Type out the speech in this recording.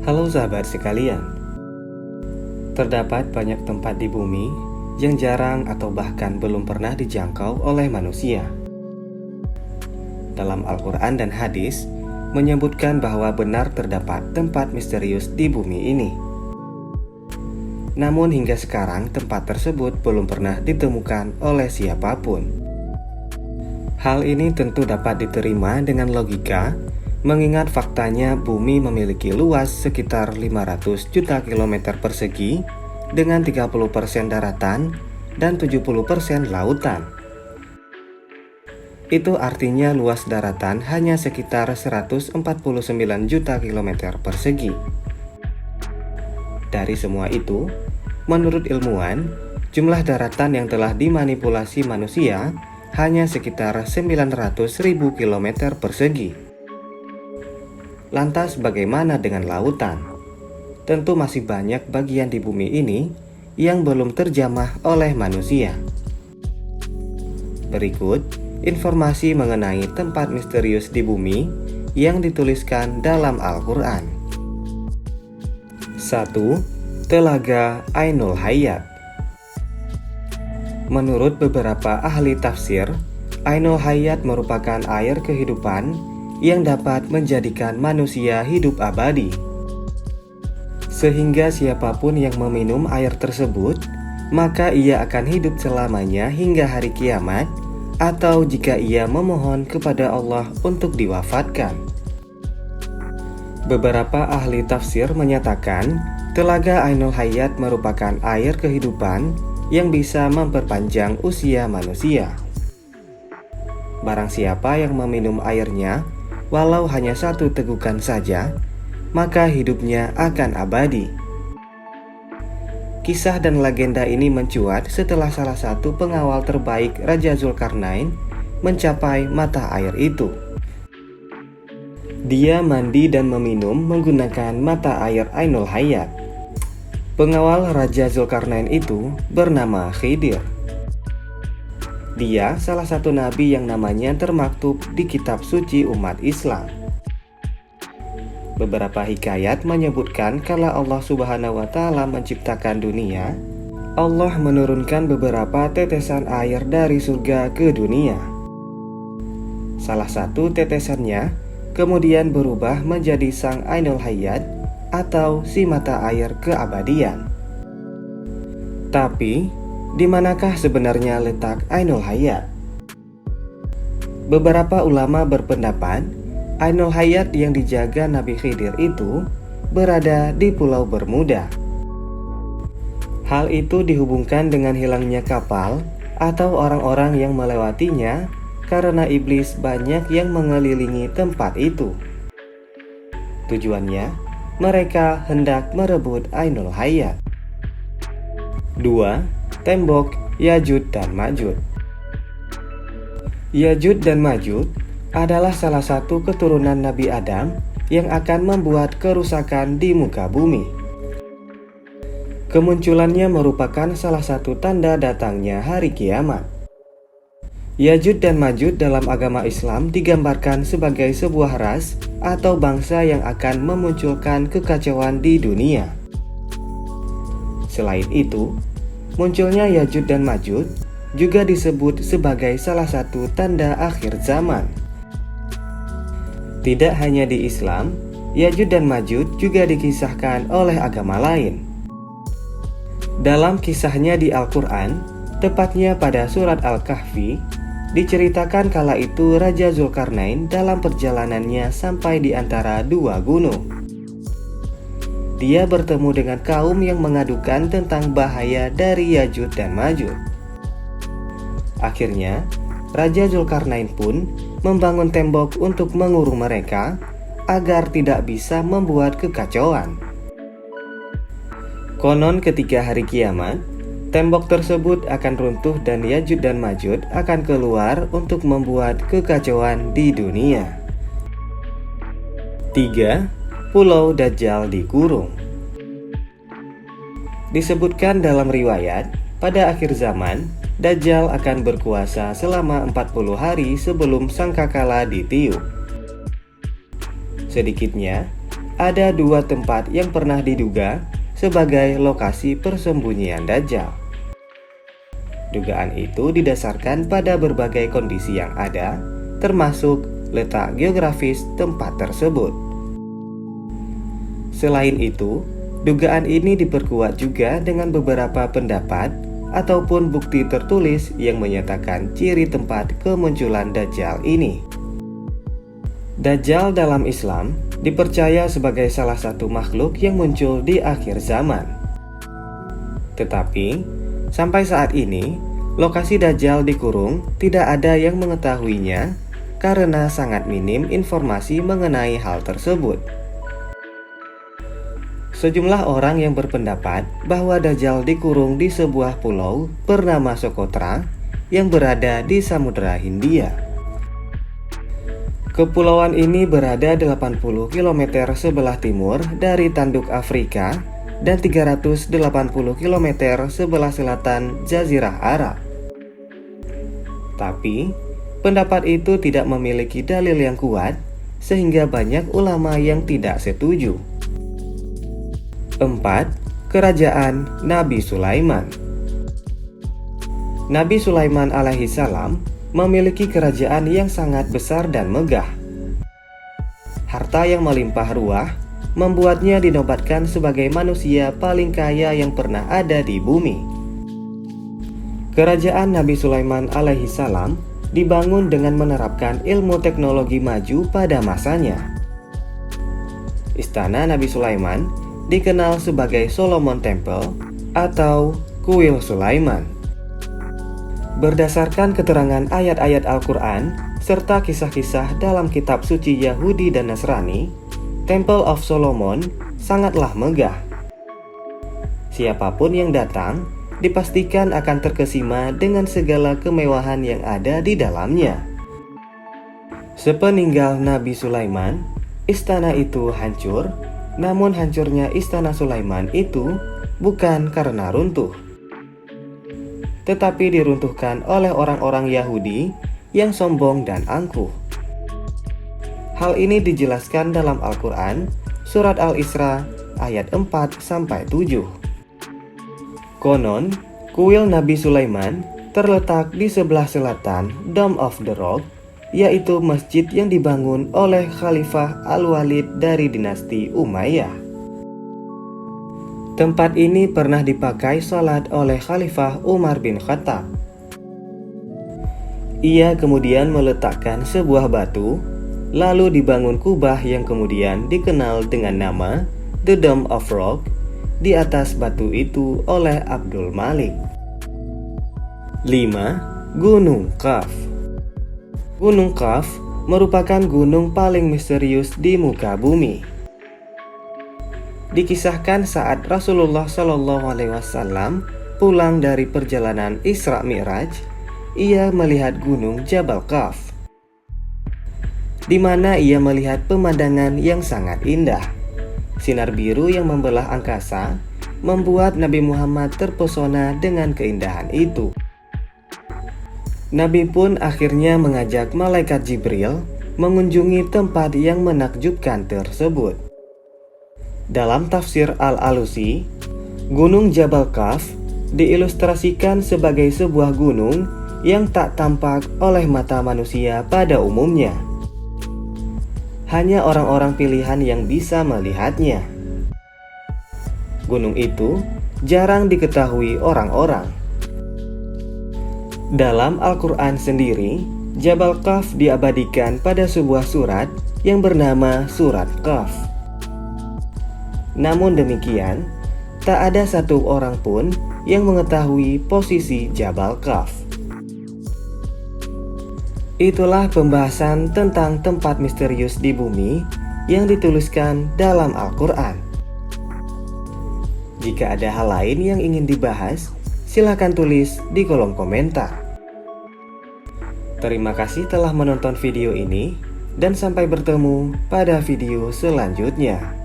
Halo sahabat sekalian, terdapat banyak tempat di bumi yang jarang atau bahkan belum pernah dijangkau oleh manusia. Dalam Al-Quran dan hadis menyebutkan bahwa benar terdapat tempat misterius di bumi ini. Namun hingga sekarang tempat tersebut belum pernah ditemukan oleh siapapun. Hal ini tentu dapat diterima dengan logika, mengingat faktanya bumi memiliki luas sekitar 500 juta kilometer persegi dengan 30% daratan dan 70% lautan. Itu artinya luas daratan hanya sekitar 149 juta kilometer persegi. Dari semua itu, menurut ilmuwan, jumlah daratan yang telah dimanipulasi manusia hanya sekitar 900.000 kilometer persegi. Lantas bagaimana dengan lautan? Tentu masih banyak bagian di bumi ini yang belum terjamah oleh manusia. Berikut informasi mengenai tempat misterius di bumi yang dituliskan dalam Al-Quran. 1. Telaga Ainul Hayat. Menurut beberapa ahli tafsir, Ainul Hayat merupakan air kehidupan yang dapat menjadikan manusia hidup abadi. Sehingga siapapun yang meminum air tersebut, maka ia akan hidup selamanya hingga hari kiamat, atau jika ia memohon kepada Allah untuk diwafatkan. Beberapa ahli tafsir menyatakan, Telaga Ainul Hayat merupakan air kehidupan yang bisa memperpanjang usia manusia. Barang siapa yang meminum airnya, walau hanya satu tegukan saja, maka hidupnya akan abadi. Kisah dan legenda ini mencuat setelah salah satu pengawal terbaik Raja Zulkarnain mencapai mata air itu. Dia mandi dan meminum menggunakan mata air Ainul Hayat. Pengawal Raja Zulkarnain itu bernama Khidir. Dia salah satu nabi yang namanya termaktub di kitab suci umat Islam. Beberapa hikayat menyebutkan kala Allah Subhanahu wa Ta'ala menciptakan dunia, Allah menurunkan beberapa tetesan air dari surga ke dunia. Salah satu tetesannya kemudian berubah menjadi sang Ainul Hayat atau si mata air keabadian. Tapi di manakah sebenarnya letak Ainul Hayat? Beberapa ulama berpendapat Ainul Hayat yang dijaga Nabi Khidir itu berada di Pulau Bermuda. Hal itu dihubungkan dengan hilangnya kapal atau orang-orang yang melewatinya karena iblis banyak yang mengelilingi tempat itu. Tujuannya, mereka hendak merebut Ainul Hayat. 2. Tembok Yajud dan Majud. Yajud dan Majud adalah salah satu keturunan Nabi Adam yang akan membuat kerusakan di muka bumi. Kemunculannya merupakan salah satu tanda datangnya hari kiamat. Yajud dan Majud dalam agama Islam digambarkan sebagai sebuah ras atau bangsa yang akan memunculkan kekacauan di dunia. Selain itu, munculnya Yajud dan Majud juga disebut sebagai salah satu tanda akhir zaman. Tidak hanya di Islam, Yajud dan Majud juga dikisahkan oleh agama lain. Dalam kisahnya di Al-Quran, tepatnya pada surat Al-Kahfi, diceritakan kala itu Raja Zulkarnain dalam perjalanannya sampai di antara dua gunung. Dia bertemu dengan kaum yang mengadukan tentang bahaya dari Yajud dan Majud. Akhirnya, Raja Zulkarnain pun membangun tembok untuk mengurung mereka agar tidak bisa membuat kekacauan. Konon ketika hari kiamat, tembok tersebut akan runtuh dan Yajud dan Majud akan keluar untuk membuat kekacauan di dunia. 3. Pulau Dajjal dikurung. Disebutkan dalam riwayat, pada akhir zaman, Dajjal akan berkuasa selama 40 hari sebelum sangkakala ditiup. Sedikitnya, ada dua tempat yang pernah diduga sebagai lokasi persembunyian Dajjal. Dugaan itu didasarkan pada berbagai kondisi yang ada, termasuk letak geografis tempat tersebut. Selain itu, dugaan ini diperkuat juga dengan beberapa pendapat ataupun bukti tertulis yang menyatakan ciri tempat kemunculan Dajjal ini. Dajjal dalam Islam dipercaya sebagai salah satu makhluk yang muncul di akhir zaman. Tetapi, sampai saat ini, lokasi Dajjal dikurung tidak ada yang mengetahuinya karena sangat minim informasi mengenai hal tersebut. Sejumlah orang yang berpendapat bahwa Dajjal dikurung di sebuah pulau bernama Socotra yang berada di Samudra Hindia. Kepulauan ini berada 80 km sebelah timur dari tanduk Afrika dan 380 km sebelah selatan Jazirah Arab. Tapi, pendapat itu tidak memiliki dalil yang kuat sehingga banyak ulama yang tidak setuju. 4. Kerajaan Nabi Sulaiman. Nabi Sulaiman alaihi salam memiliki kerajaan yang sangat besar dan megah. Harta yang melimpah ruah membuatnya dinobatkan sebagai manusia paling kaya yang pernah ada di bumi. Kerajaan Nabi Sulaiman alaihi salam dibangun dengan menerapkan ilmu teknologi maju pada masanya. Istana Nabi Sulaiman dikenal sebagai Solomon Temple atau Kuil Sulaiman. Berdasarkan keterangan ayat-ayat Al-Quran serta kisah-kisah dalam kitab suci Yahudi dan Nasrani, Temple of Solomon sangatlah megah. Siapapun yang datang dipastikan akan terkesima dengan segala kemewahan yang ada di dalamnya. Sepeninggal Nabi Sulaiman, istana itu hancur, namun hancurnya istana Sulaiman itu bukan karena runtuh, tetapi diruntuhkan oleh orang-orang Yahudi yang sombong dan angkuh. Hal ini dijelaskan dalam Al-Quran, Surat Al-Isra ayat 4-7. Konon, kuil Nabi Sulaiman terletak di sebelah selatan Dome of the Rock, yaitu masjid yang dibangun oleh Khalifah Al-Walid dari dinasti Umayyah. Tempat ini pernah dipakai salat oleh Khalifah Umar bin Khattab. Ia kemudian meletakkan sebuah batu, lalu dibangun kubah yang kemudian dikenal dengan nama The Dome of Rock di atas batu itu oleh Abdul Malik. 5. Gunung Kaf. Gunung Kaf merupakan gunung paling misterius di muka bumi. Dikisahkan saat Rasulullah SAW pulang dari perjalanan Isra Mi'raj, ia melihat gunung Jabal Kaf, di mana ia melihat pemandangan yang sangat indah. Sinar biru yang membelah angkasa membuat Nabi Muhammad terpesona dengan keindahan itu. Nabi pun akhirnya mengajak malaikat Jibril mengunjungi tempat yang menakjubkan tersebut. Dalam tafsir Al-Alusi, Gunung Jabal Kaf diilustrasikan sebagai sebuah gunung yang tak tampak oleh mata manusia pada umumnya. Hanya orang-orang pilihan yang bisa melihatnya. Gunung itu jarang diketahui orang-orang. Dalam Al-Quran sendiri, Jabal Kaf diabadikan pada sebuah surat yang bernama Surat Kaf. Namun demikian, tak ada satu orang pun yang mengetahui posisi Jabal Kaf. Itulah pembahasan tentang tempat misterius di bumi yang dituliskan dalam Al-Quran. Jika ada hal lain yang ingin dibahas, silakan tulis di kolom komentar. Terima kasih telah menonton video ini, dan sampai bertemu pada video selanjutnya.